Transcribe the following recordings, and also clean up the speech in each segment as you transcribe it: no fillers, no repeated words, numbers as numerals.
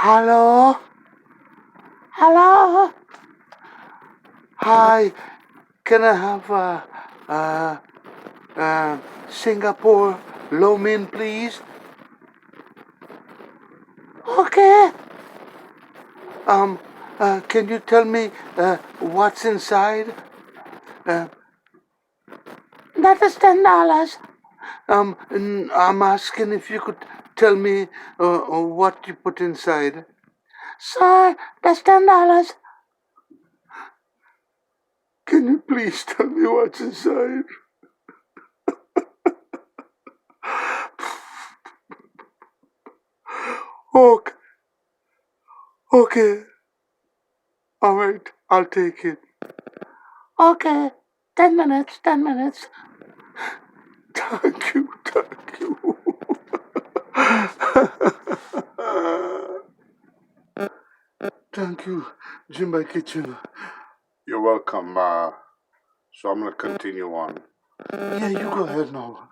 Hello? Hello? Hi, can I have uh, Singapore lo mein, please? Okay. Um, can you tell me what's inside? Uh, that is $10. I'm asking if you could tell me what you put inside. Sir, that's $10. Can you please tell me what's inside? Okay, okay. All right, I'll take it. Okay, 10 minutes, 10 minutes. Thank you, thank you. Thank you, Jimmy Kitchen. You're welcome. So I'm going to continue on. Yeah, you go ahead now.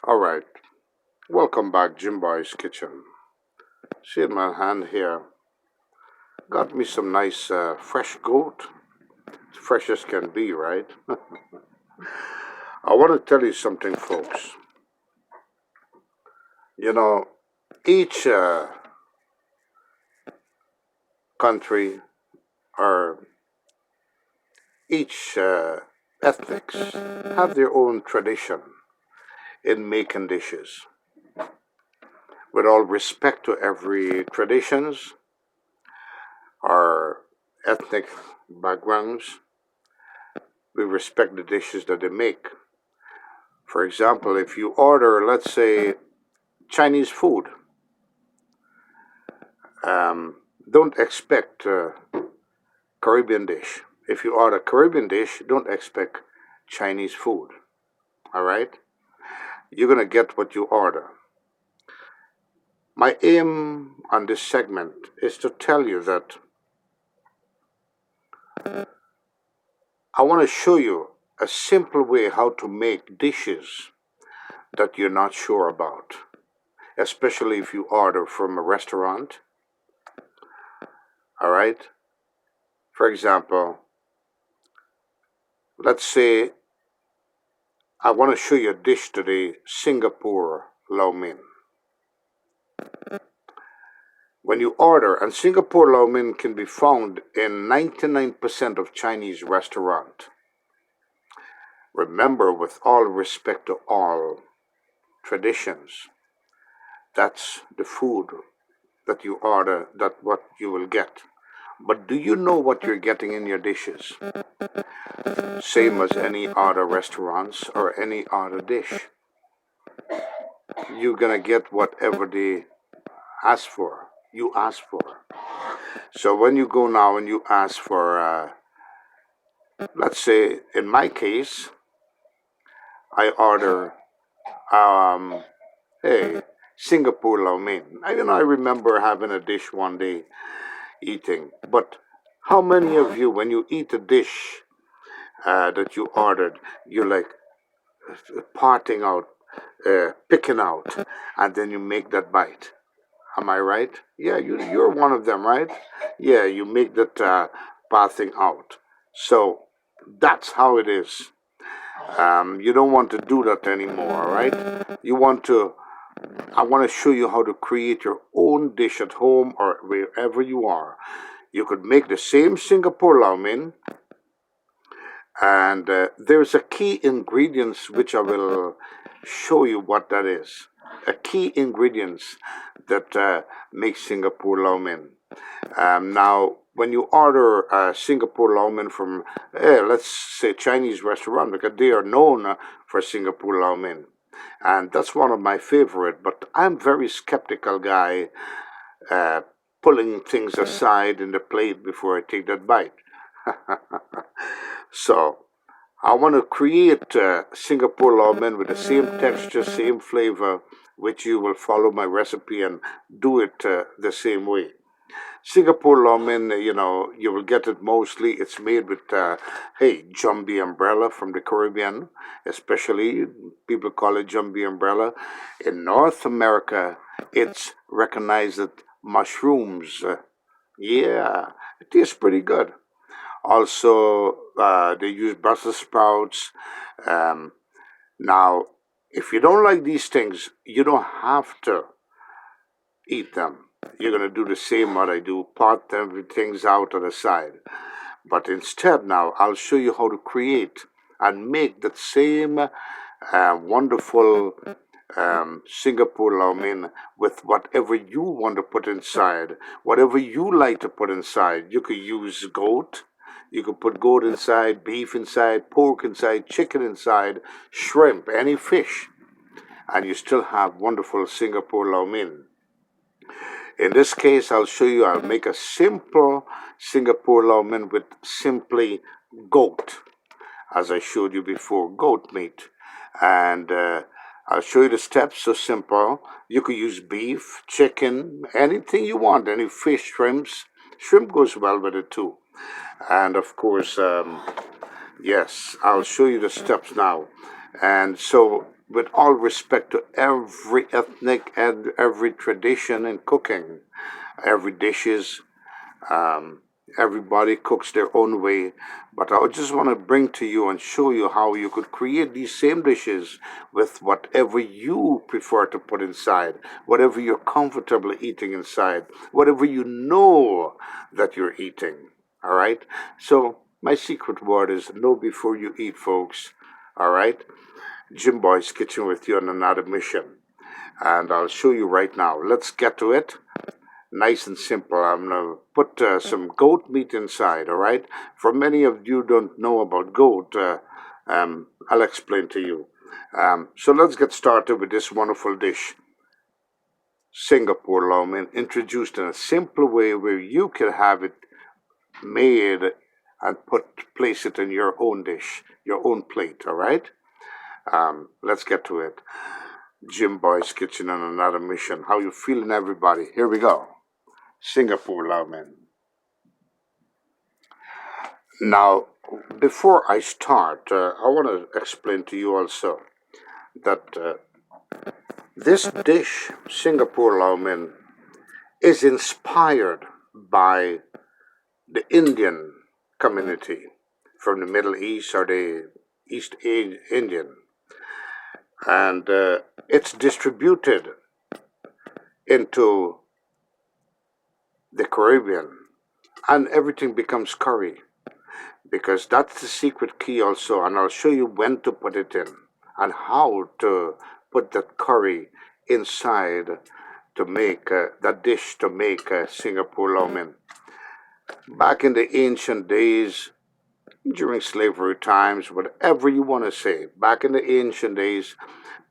All right. Welcome back, Jimboy's Kitchen. See in my hand here, got me some nice fresh goat. As fresh as can be, right? I want to tell you something, folks. You know, each country or each ethnics have their own tradition in making dishes. With all respect to every traditions or ethnic backgrounds, we respect the dishes that they make. For example, if you order, let's say, Chinese food, um, don't expect Caribbean dish. If you order Caribbean dish, don't expect Chinese food. All right? You're going to get what you order. My aim on this segment is to tell you that I want to show you a simple way how to make dishes that you're not sure about, especially if you order from a restaurant. All right? For example, let's say I want to show you a dish today, Singapore Lau Mein. When you order, and Singapore Lau Mein can be found in 99% of Chinese restaurant. Remember, with all respect to all traditions, that's the food that you order, that what you will get. But do you know what you're getting in your dishes? Same as any other restaurants or any other dish. You're gonna get whatever they ask for. You ask for. So when you go now and you ask for, let's say, in my case, I order, um, hey, Singapore Lau Mein. I remember having a dish one day eating. But how many of you, when you eat a dish that you ordered, you're like parting out, picking out, and then you make that bite? Am I right? Yeah, you're one of them, right? Yeah, you make that pathing out. So that's how it is. You don't want to do that anymore, right? You want to. I want to show you how to create your own dish at home or wherever you are. You could make the same Singapore lau mein, and there's a key ingredients which I will show you what that is. A key ingredients that makes Singapore lau mein. Now, when you order Singapore lau mein from, let's say, Chinese restaurant, because they are known for Singapore lau mein, and that's one of my favorite. But I'm very skeptical guy, uh, pulling things aside in the plate before I take that bite. So I want to create Singapore lau mein with the same texture, same flavor, which you will follow my recipe and do it the same way. Singapore lo mein, you will get it mostly. It's made with, Jumbie umbrella from the Caribbean, especially people call it Jumbie umbrella. In North America, it's recognized as mushrooms. Yeah, it tastes pretty good. Also, they use Brussels sprouts. Um, Now, if you don't like these things, you don't have to eat them. You're going to do the same what I do, part them things out of the side. But instead, now I'll show you how to create and make that same wonderful Singapore lau mein with whatever you want to put inside, whatever you like to put inside. You could use goat. You could put goat inside, beef inside, pork inside, chicken inside, shrimp, any fish, and you still have wonderful Singapore lau mein. In this case, I'll make a simple Singapore lau mein with simply goat, as I showed you before, goat meat. And I'll show you the steps, so simple. You could use beef, chicken, anything you want, any fish, shrimps. Shrimp goes well with it too. And of course, yes, I'll show you the steps now. And so, with all respect to every ethnic and every tradition in cooking, every dishes, um, everybody cooks their own way. But I just want to bring to you and show you how you could create these same dishes with whatever you prefer to put inside, whatever you're comfortable eating inside, whatever you know that you're eating. All right? So, my secret word is know before you eat, folks. All right? Jim Boy's Kitchen with you on another mission. And I'll show you right now. Let's get to it. Nice and simple. I'm going to put some goat meat inside, all right? For many of you don't know about goat, I'll explain to you. So let's get started with this wonderful dish, Singapore lau mein, introduced in a simple way where you can have it made and place it in your own dish, your own plate, all right? Let's get to it. Jim Boy's Kitchen on another mission. How you feeling, everybody? Here we go. Singapore lau mein. Now, before I start, I want to explain to you also that this dish, Singapore lau mein, is inspired by the Indian community from the Middle East or the East Indian. And it's distributed into the Caribbean, and everything becomes curry because that's the secret key also. And I'll show you when to put it in and how to put that curry inside to make that dish to make Singapore lau mein. Back in the ancient days, during slavery times, whatever you want to say, back in the ancient days,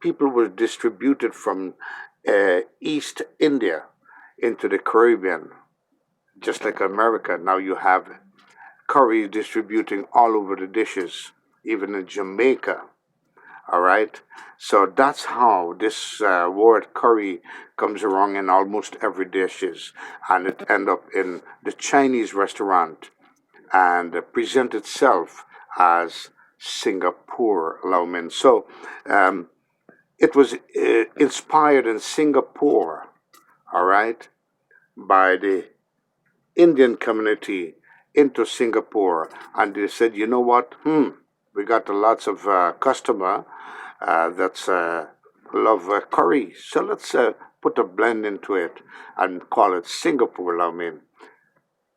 people were distributed from East India into the Caribbean, just like America. Now you have curry distributing all over the dishes, even in Jamaica. All right, so that's how this word curry comes along in almost every dishes, and it end up in the Chinese restaurant and present itself as Singapore lau mein. So it was inspired in Singapore, all right, by the Indian community into Singapore, and they said, you know what? We got lots of customer that's love curry, so let's put a blend into it and call it Singapore lau mein.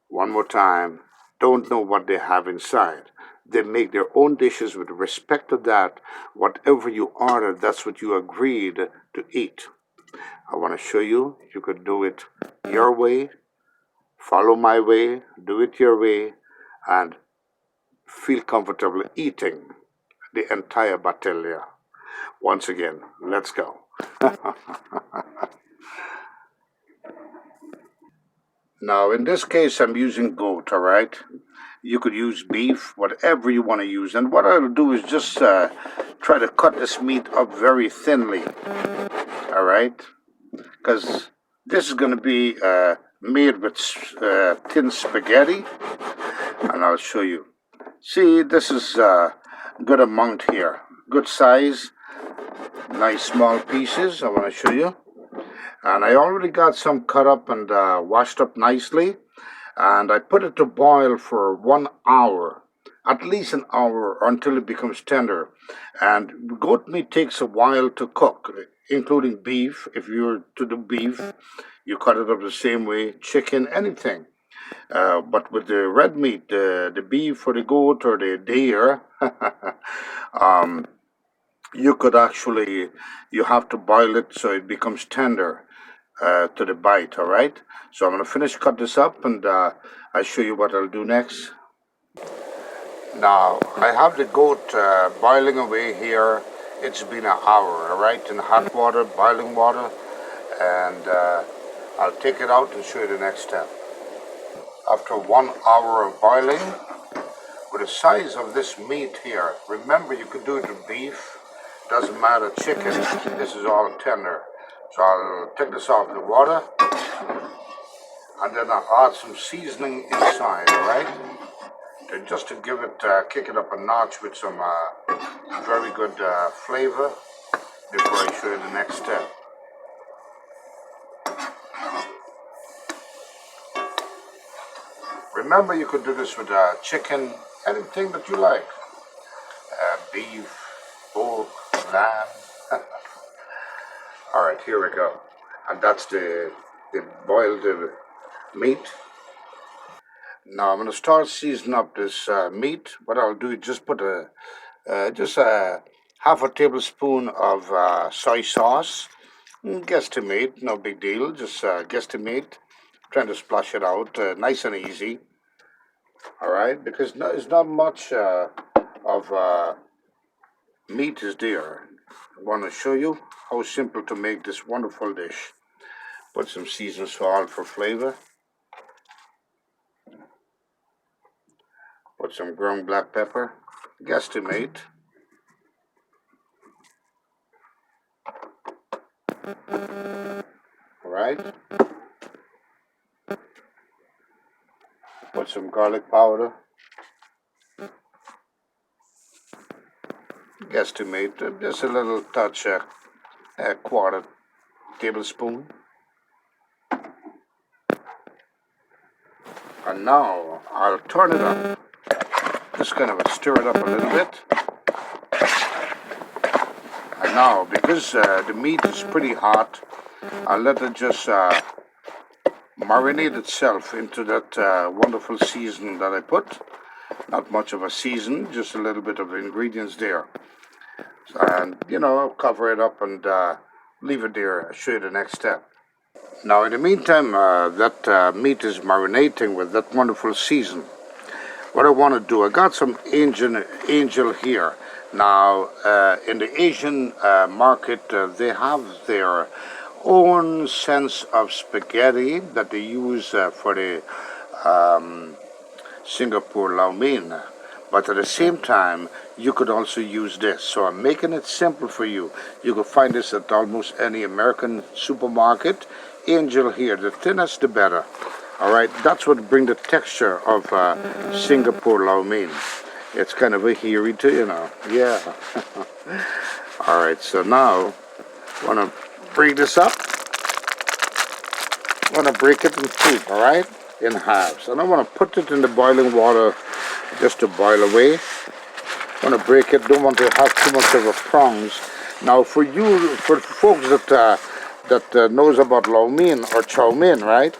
One more time, don't know what they have inside. They make their own dishes with respect to that. Whatever you order, that's what you agreed to eat. I want to show you. You could do it your way, follow my way, do it your way, and feel comfortable eating the entire batelia. Once again, let's go. Now, in this case, I'm using goat, all right? You could use beef, whatever you want to use. And what I'll do is just try to cut this meat up very thinly, all right? Because this is going to be made with thin spaghetti, and I'll show you. See, this is a good amount here, good size, nice small pieces. I want to show you, and I already got some cut up and washed up nicely, and I put it to boil for 1 hour, at least an hour, until it becomes tender. And goat meat takes a while to cook, including beef. If you're to do beef, you cut it up the same way. Chicken, anything. But with the red meat, the beef or the goat or the deer, um, you could actually, you have to boil it so it becomes tender to the bite, all right? So I'm going to finish cut this up, and I'll show you what I'll do next. Now, I have the goat boiling away here. It's been an hour, all right, in hot water, boiling water, and I'll take it out and show you the next step. After 1 hour of boiling, with the size of this meat here, remember you could do it with beef, doesn't matter, chicken, this is all tender. So I'll take this off the water, and then I'll add some seasoning inside, alright? Just to give it, kick it up a notch with some very good flavor before I show you the next step. Remember, you could do this with chicken, anything that you like. Beef, pork, lamb. Alright, here we go. And that's the boiled meat. Now I'm going to start seasoning up this meat. What I'll do is just put just a half a tablespoon of soy sauce. Guesstimate, no big deal. Just guesstimate. Trying to splash it out, nice and easy. All right, because it's not much of meat is there. I want to show you how simple to make this wonderful dish. Put some seasoned salt for flavor. Put some ground black pepper. Guesstimate. All right. Put some garlic powder. Guesstimate, just a little touch, a quarter tablespoon. And now I'll turn it up. Just kind of stir it up a little bit. And now, because the meat is pretty hot, I'll let it just marinate itself into that wonderful season that I put. Not much of a season, just a little bit of ingredients there. And, cover it up and leave it there. I'll show you the next step. Now, in the meantime, that meat is marinating with that wonderful season. What I want to do, I got some angel here. Now, in the Asian market, they have their own sense of spaghetti that they use for the Singapore lau mein. But at the same time, you could also use this. So I'm making it simple for you. You can find this at almost any American supermarket. Angel here, the thinnest the better. All right, that's what brings the texture of Singapore lau mein. It's kind of a hairy too, Yeah. All right, so now I want to break this up. I want to break it in two, all right, in halves. And I want to put it in the boiling water just to boil away. I want to break it. Don't want to have too much of a prongs. Now, for folks that knows about lau mein or chow mein, right?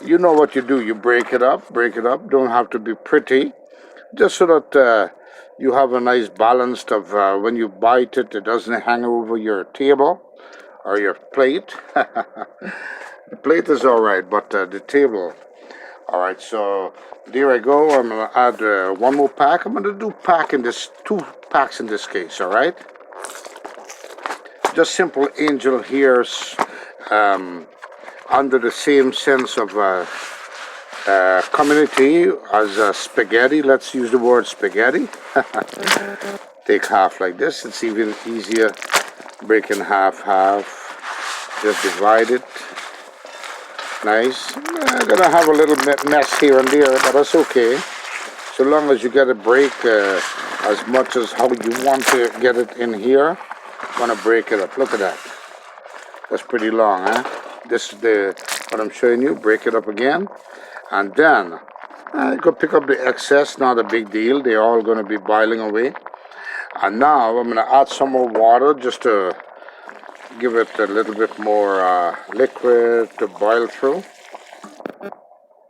You know what you do. You break it up. Don't have to be pretty. Just so that you have a nice balance of when you bite it, it doesn't hang over your table or your plate. The plate is all right, but the table. All right, so there I go. I'm going to add one more pack. I'm going to do two packs in this case, all right? Just simple angel hairs under the same sense of community as spaghetti. Let's use the word spaghetti. Take half like this. It's even easier. Break in half. Just divide it. Nice. I'm gonna have a little mess here and there, but that's okay. So long as you get a break as much as how you want to get it in here, want to break it up. Look at that. That's pretty long, huh? This is what I'm showing you. Break it up again, and then go pick up the excess. Not a big deal. They're all going to be boiling away. And now I'm going to add some more water just to give it a little bit more liquid to boil through.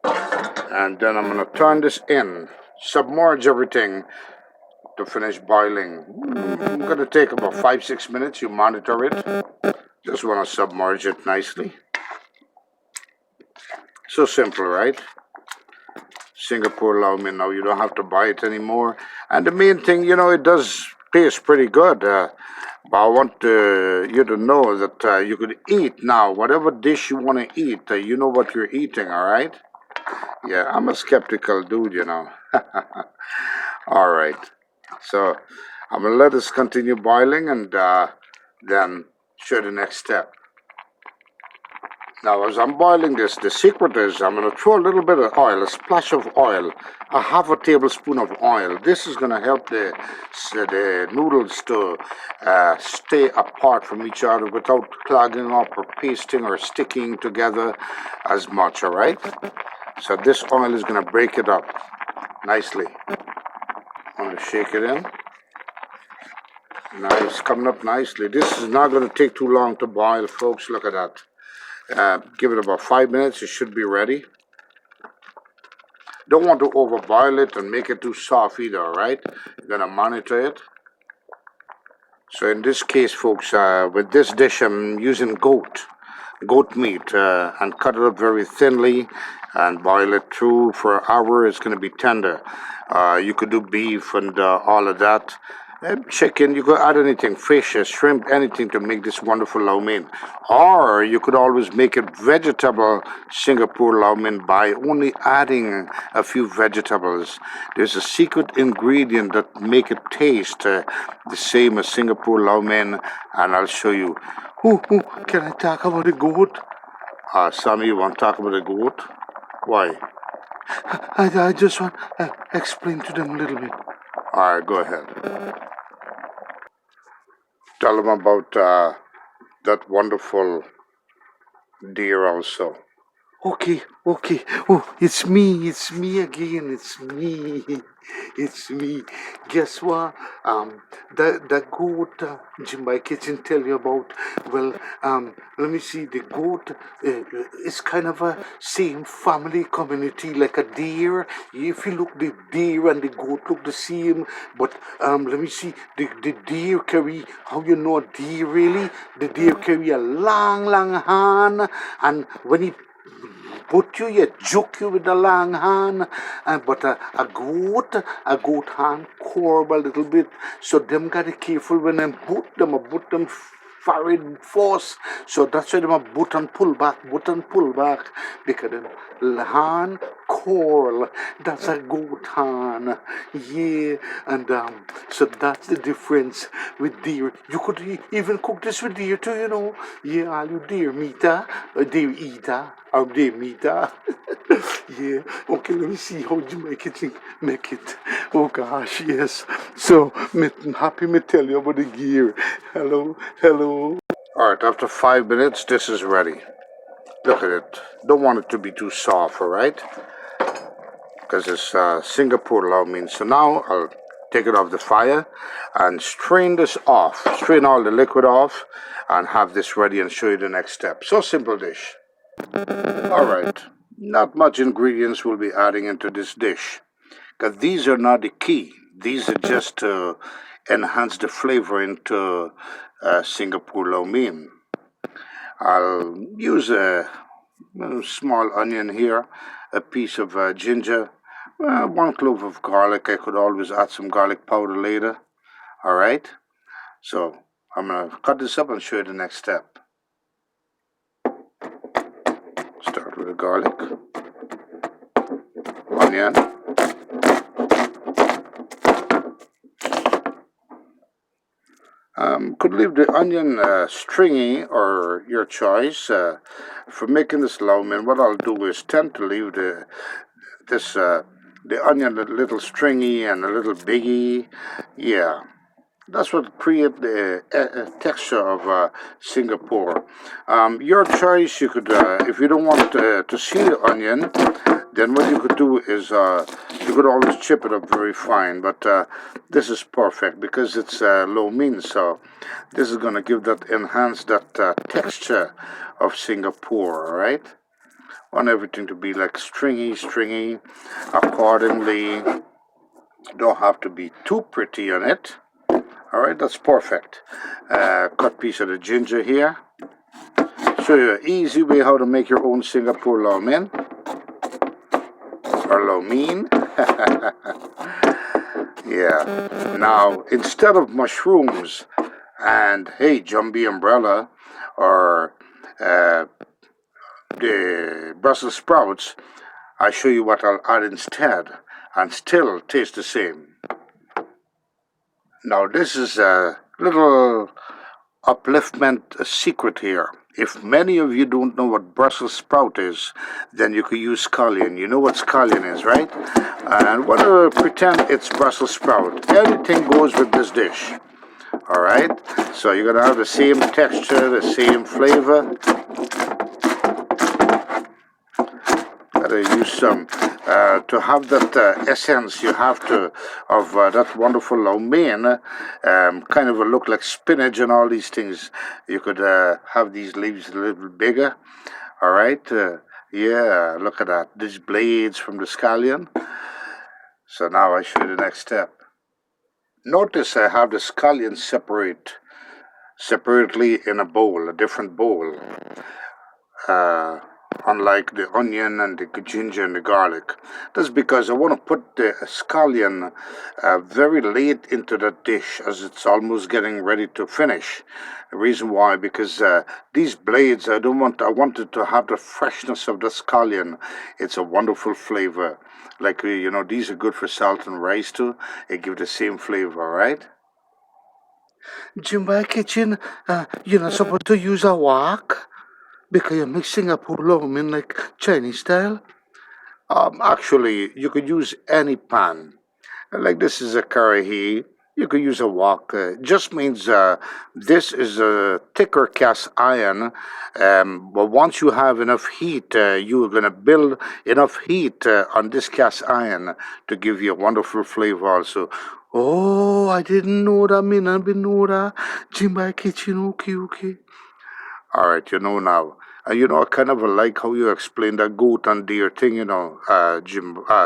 And then I'm going to turn this in, submerge everything to finish boiling. I'm going to take about 5-6 minutes. You monitor it. Just want to submerge it nicely. So simple, right? Singapore Lau Mein. Now you don't have to buy it anymore. And the main thing, it does taste pretty good. But I want you to know that you could eat now whatever dish you want to eat. You know what you're eating, all right? Yeah, I'm a skeptical dude, All right. So I'm gonna let this continue boiling and then show the next step. Now, as I'm boiling this, the secret is I'm going to throw a little bit of oil, a splash of oil, a half a tablespoon of oil. This is going to help the noodles to stay apart from each other without clogging up or pasting or sticking together as much, all right? So this oil is going to break it up nicely. I'm going to shake it in. Nice, coming up nicely. This is not going to take too long to boil, folks. Look at that. Give it about 5 minutes, it should be ready. Don't want to overboil it and make it too soft either, alright? You're going to monitor it. So in this case, folks, with this dish I'm using goat meat and cut it up very thinly and boil it through for an hour. It's going to be tender. You could do beef and all of that. Chicken, you could add anything, fish, shrimp, anything to make this wonderful lau mein. Or you could always make it vegetable Singapore lau mein by only adding a few vegetables. There's a secret ingredient that make it taste the same as Singapore lau mein, and I'll show you. Can I talk about the goat? Sammy, you want to talk about the goat? Why? I just want to explain to them a little bit. All right, go ahead. Tell them about that wonderful deer also. Okay. Oh, it's me again. It's me. Guess what? The goat Jim my kitchen tell you about. Well, let me see. The goat is kind of a same family community like a deer. If you look, the deer and the goat look the same. But let me see. The deer carry. How you know a deer really? The deer carry a long hand, and when he put you joke you with the long hand, but a goat hand curve a little bit, so them gotta careful when them boot them forward force, so that's why them a boot and pull back, because them hand curl, that's a goat hand, yeah, and so that's the difference with deer. You could even cook this with deer too, yeah, all you deer meter, deer eater, or deer meter. Yeah, okay, let me see how you make it. Oh gosh, yes. So, I'm happy to tell you about the gear. Hello. Alright, after 5 minutes, this is ready. Look at it. Don't want it to be too soft, alright? Because it's Singapore lau mein. So now I'll take it off the fire and strain this off. Strain all the liquid off and have this ready and show you the next step. So simple dish. Alright, not much ingredients we'll be adding into this dish, because these are not the key. These are just to enhance the flavor into Singapore lau mein. I'll use a small onion here, a piece of ginger, 1 clove of garlic. I could always add some garlic powder later. Alright, so I'm going to cut this up and show you the next step. Start with the garlic, onion, could leave the onion stringy or your choice for making this lau mein, what I'll do is tend to leave the onion a little stringy and a little biggy. Yeah, that's what create the texture of Singapore. Your choice. You could, if you don't want to see the onion, then what you could do is you could always chip it up very fine. But this is perfect because it's lo mein, so this is going to give that enhance that texture of Singapore. All right. Want everything to be like stringy, accordingly. Don't have to be too pretty on it. All right, that's perfect. Cut piece of the ginger here. Show you an easy way how to make your own Singapore lau mein or lo mein. Yeah. Now, instead of mushrooms and hey, Jumbie umbrella or the Brussels sprouts, I show you what I'll add instead and still taste the same. Now, this is a little upliftment secret here. If many of you don't know what Brussels sprout is, then you could use scallion. You know what scallion is, right? And what do pretend it's Brussels sprout? Anything goes with this dish. All right? So you're going to have the same texture, the same flavor. Gotta use some to have that essence. You have to of that wonderful lau mein, kind of a look like spinach and all these things. You could have these leaves a little bigger. All right, yeah. Look at that. These blades from the scallion. So now I show you the next step. Notice I have the scallion separately in a bowl, a different bowl. Unlike the onion and the ginger and the garlic. That's because I want to put the scallion very late into the dish as it's almost getting ready to finish. The reason why, because these blades, I wanted to have the freshness of the scallion. It's a wonderful flavor. Like, these are good for salt and rice too. They give the same flavor, right? Jimba kitchen, you're not supposed to use a wok because you're mixing up lau mein like Chinese style. Actually, you could use any pan. Like this is a karahi. You could use a wok. Just means this is a thicker cast iron. But once you have enough heat, you're going to build enough heat on this cast iron to give you a wonderful flavor also. Oh, I didn't know that. Me not be know that. Jimba kitchen, okay. All right, you know now. I kind of like how you explain that goat and deer thing,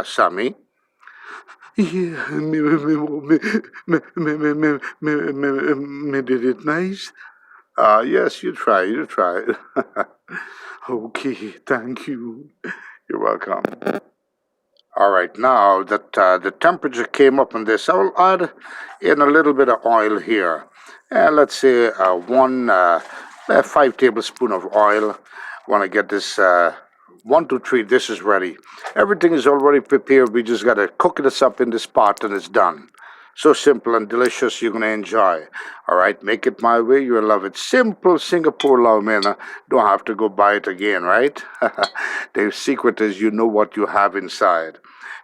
Sammy. Yeah, me did it nice. Yes, you try. Okay, thank you. You're welcome. All right, now that the temperature came up on this, I'll add in a little bit of oil here. Let's say 5 tablespoons of oil. Want to get this 1 to 3 dishes ready. Everything is already prepared. We just got to cook this up in this pot and it's done. So simple and delicious, you're going to enjoy. All right, make it my way, you'll love it. Simple Singapore lau mein. Don't have to go buy it again, right? The secret is you know what you have inside.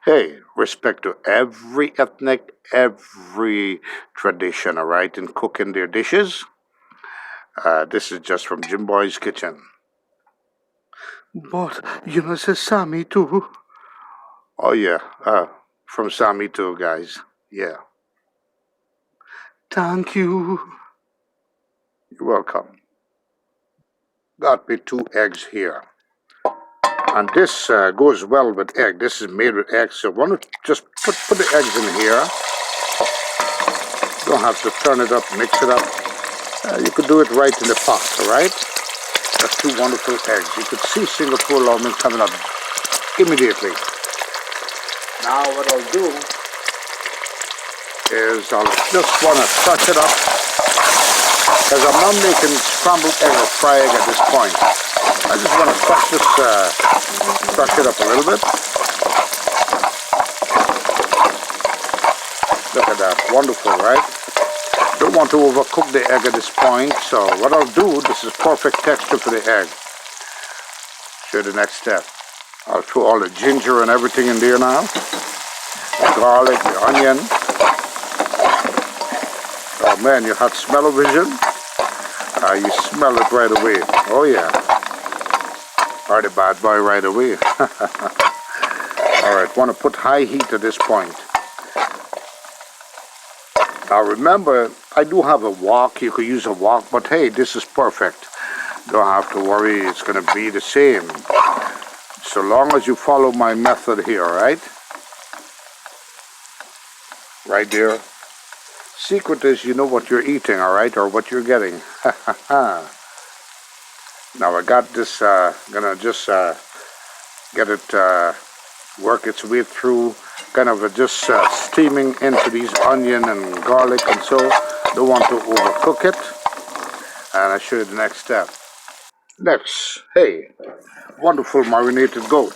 Hey, respect to every ethnic, every tradition, all right, in cooking their dishes. This is just from Jim Boy's kitchen. But say Sammy too. Oh yeah, from Sammy too, guys. Yeah. Thank you. You're welcome. Got me 2 eggs here. And this goes well with egg. This is made with eggs. So I want to just put the eggs in here. Don't have to turn it up, mix it up. You could do it right in the pot, all right? That's 2 wonderful eggs. You could see Singapore lau mein coming up immediately. Now what I'll do is I'll just want to touch it up because I'm not making scrambled egg or fried egg at this point. I just want to touch it up a little bit. Look at that, wonderful, right? Don't want to overcook the egg at this point, so what I'll do, this is perfect texture for the egg. show you the next step. I'll throw all the ginger and everything in there now. The garlic, the onion. Oh man, you had smell-o-vision? You smell it right away. Oh yeah. Or the bad boy right away. Alright, want to put high heat at this point. Now remember, I do have a wok. You could use a wok, but hey, this is perfect. Don't have to worry, it's going to be the same. So long as you follow my method here, right? Right there. Secret is you know what you're eating, alright, or what you're getting. Now I got this, gonna just get it work its way through, kind of just steaming into these onion and garlic and so. Don't want to overcook it. And I'll show you the next step. Next, hey, wonderful marinated goat.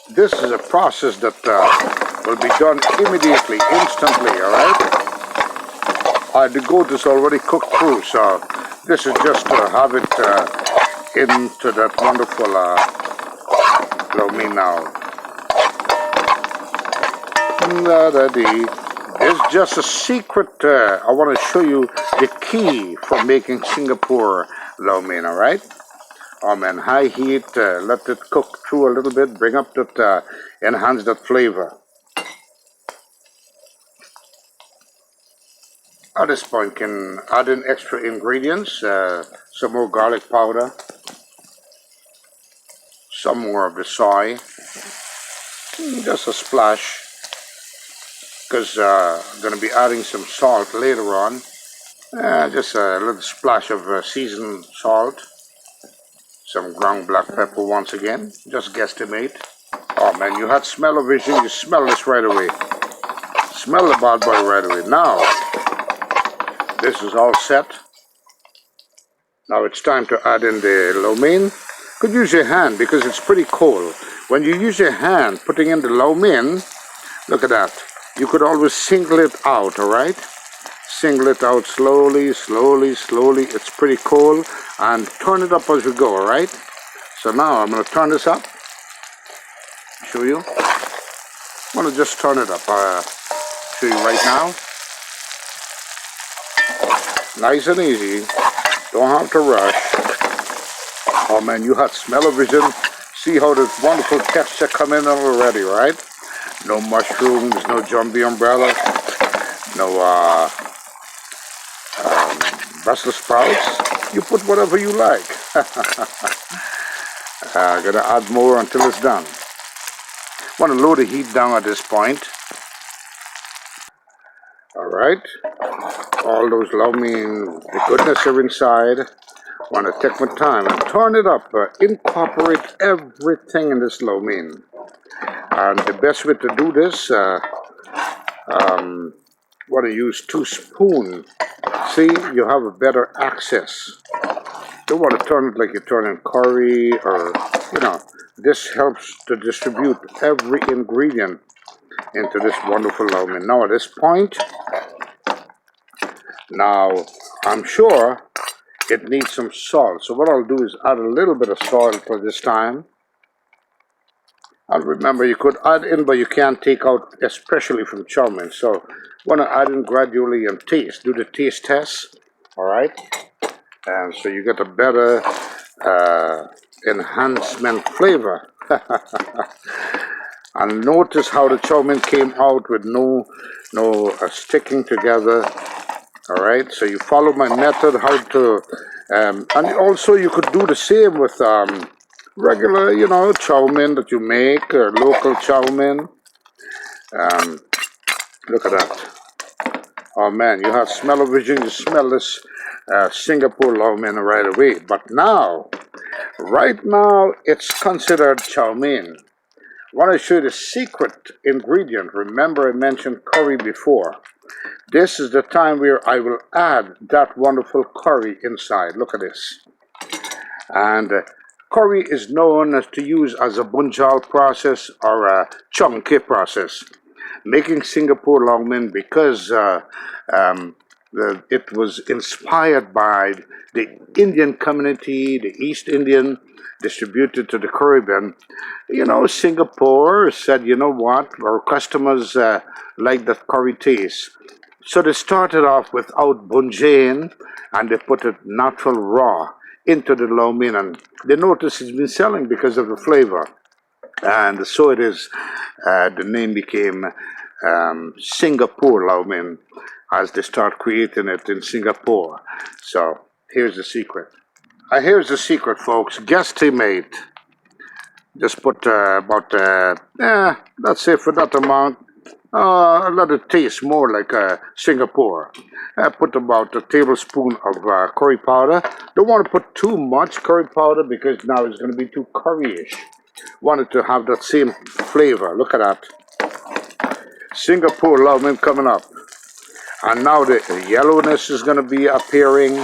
This is a process that will be done immediately, instantly, alright? The goat is already cooked through, so this is just to have it into that wonderful lo mein now. It's just a secret. I want to show you the key for making Singapore lo mein, alright? Man, high heat, let it cook through a little bit, bring up that, enhance that flavor. At this point, can add in extra ingredients, some more garlic powder, some more of the soy, just a splash, because I'm going to be adding some salt later on. Just a little splash of seasoned salt, some ground black pepper once again, just guesstimate. Oh man, you had smell-o-vision, you smell this right away. Smell the bad boy right away. Now, this is all set. Now it's time to add in the lo mein. Could use your hand because it's pretty cold. When you use your hand putting in the lo mein, look at that. You could always single it out, alright? Single it out slowly, slowly, slowly. It's pretty cold. And turn it up as we go, alright? So now I'm going to turn this up. Show you. I'm going to just turn it up. Show you right now. Nice and easy. Don't have to rush. Oh man, you had smell-o-vision. See how the wonderful texture come in already, right? No mushrooms, no jumbie umbrella, no Brussels sprouts. You put whatever you like. Gonna add more until it's done. Want to lower the heat down at this point. Alright. All those lo mein, the goodness are inside. Want to take my time and turn it up. Incorporate everything in this lo mein. And the best way to do this, want to use 2 spoons. See, you have a better access. Don't want to turn it like you turn in curry or, you know, this helps to distribute every ingredient into this wonderful lo mein. Now at this point, now I'm sure it needs some salt. So what I'll do is add a little bit of salt for this time. And remember, you could add in, but you can't take out, especially from chow mein. So want to add in gradually and taste. Do the taste test, all right? And so you get a better enhancement flavor. And notice how the chow mein came out with no sticking together. All right, so you follow my method how to, and also you could do the same with regular, you know, chow mein that you make, local chow mein. Look at that. Oh man, you have smell-o-vision, you smell this Singapore lo mein right away. But now, right now, it's considered chow mein. I want to show you the secret ingredient. Remember I mentioned curry before. This is the time where I will add that wonderful curry inside. Look at this. And curry is known as to use as a bunjal process or a chong kee process. Making Singapore lo mein because It was inspired by the Indian community, the East Indian, distributed to the Caribbean. Singapore said, you know what, our customers like that curry taste. So they started off without bunjane and they put it natural raw into the lo mein, and they noticed it's been selling because of the flavor. And so it is, the name became Singapore Lao Mein as they start creating it in Singapore. So here's the secret. Here's the secret, folks. Guesstimate. Just put let's say for that amount, let it taste more like Singapore. Put about a tablespoon of curry powder. Don't want to put too much curry powder because now it's going to be too curryish. Wanted to have that same flavor. Look at that. Singapore Lao Mein coming up. And now the yellowness is going to be appearing.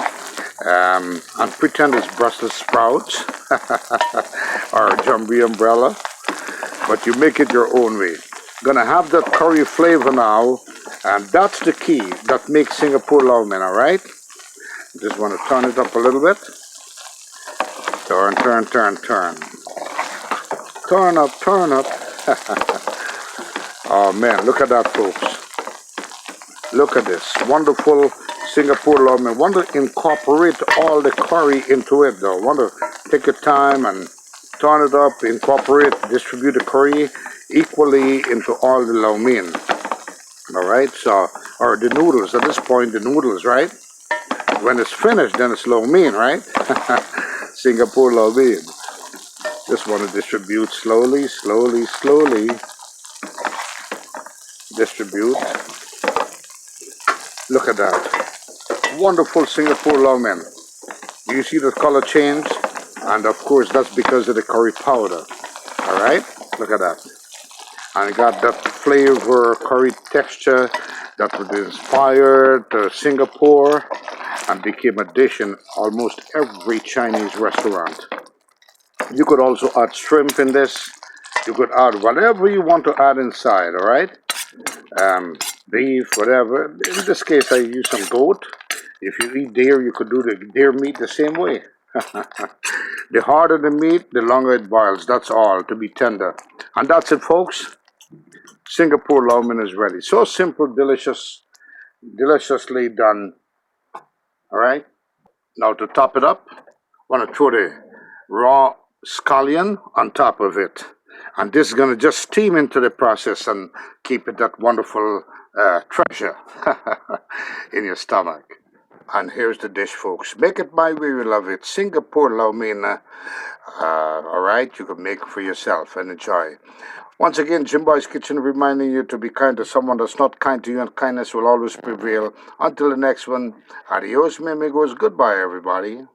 And pretend it's Brussels sprouts or Jumbie umbrella. But you make it your own way. Gonna have that curry flavor now. And that's the key that makes Singapore Lao Mein, alright? Just want to turn it up a little bit. Turn, turn, turn, turn. Turn up, turn up. Oh man, look at that, folks. Look at this wonderful Singapore Lao Mein. Want to incorporate all the curry into it, though. Want to take your time and turn it up, incorporate, distribute the curry equally into all the Lao Mein. All right, so, or the noodles. At this point, the noodles, right? When it's finished, then it's Lao Mein, right? Singapore Lao Mein. Just want to distribute slowly, slowly, slowly. Distribute. Look at that. Wonderful Singapore Lao Mein. You see the color change? And of course, that's because of the curry powder. Alright? Look at that. And it got that flavor, curry texture that was inspired Singapore and became a dish in almost every Chinese restaurant. You could also add shrimp in this. You could add whatever you want to add inside, alright? Beef, whatever. In this case, I use some goat. If you eat deer, you could do the deer meat the same way. The harder the meat, the longer it boils. That's all, to be tender. And that's it, folks. Singapore Lao Mein is ready. So simple, delicious, deliciously done. Alright? Now to top it up, I want to throw the raw scallion on top of it. And this is going to just steam into the process and keep it that wonderful treasure in your stomach. And here's the dish, folks. Make it my way, you love it. Singapore Lao Mein. All right, you can make it for yourself and enjoy. Once again, Jimboy's Kitchen reminding you to be kind to someone that's not kind to you, and kindness will always prevail. Until the next one, adios, mi amigos. Goodbye, everybody.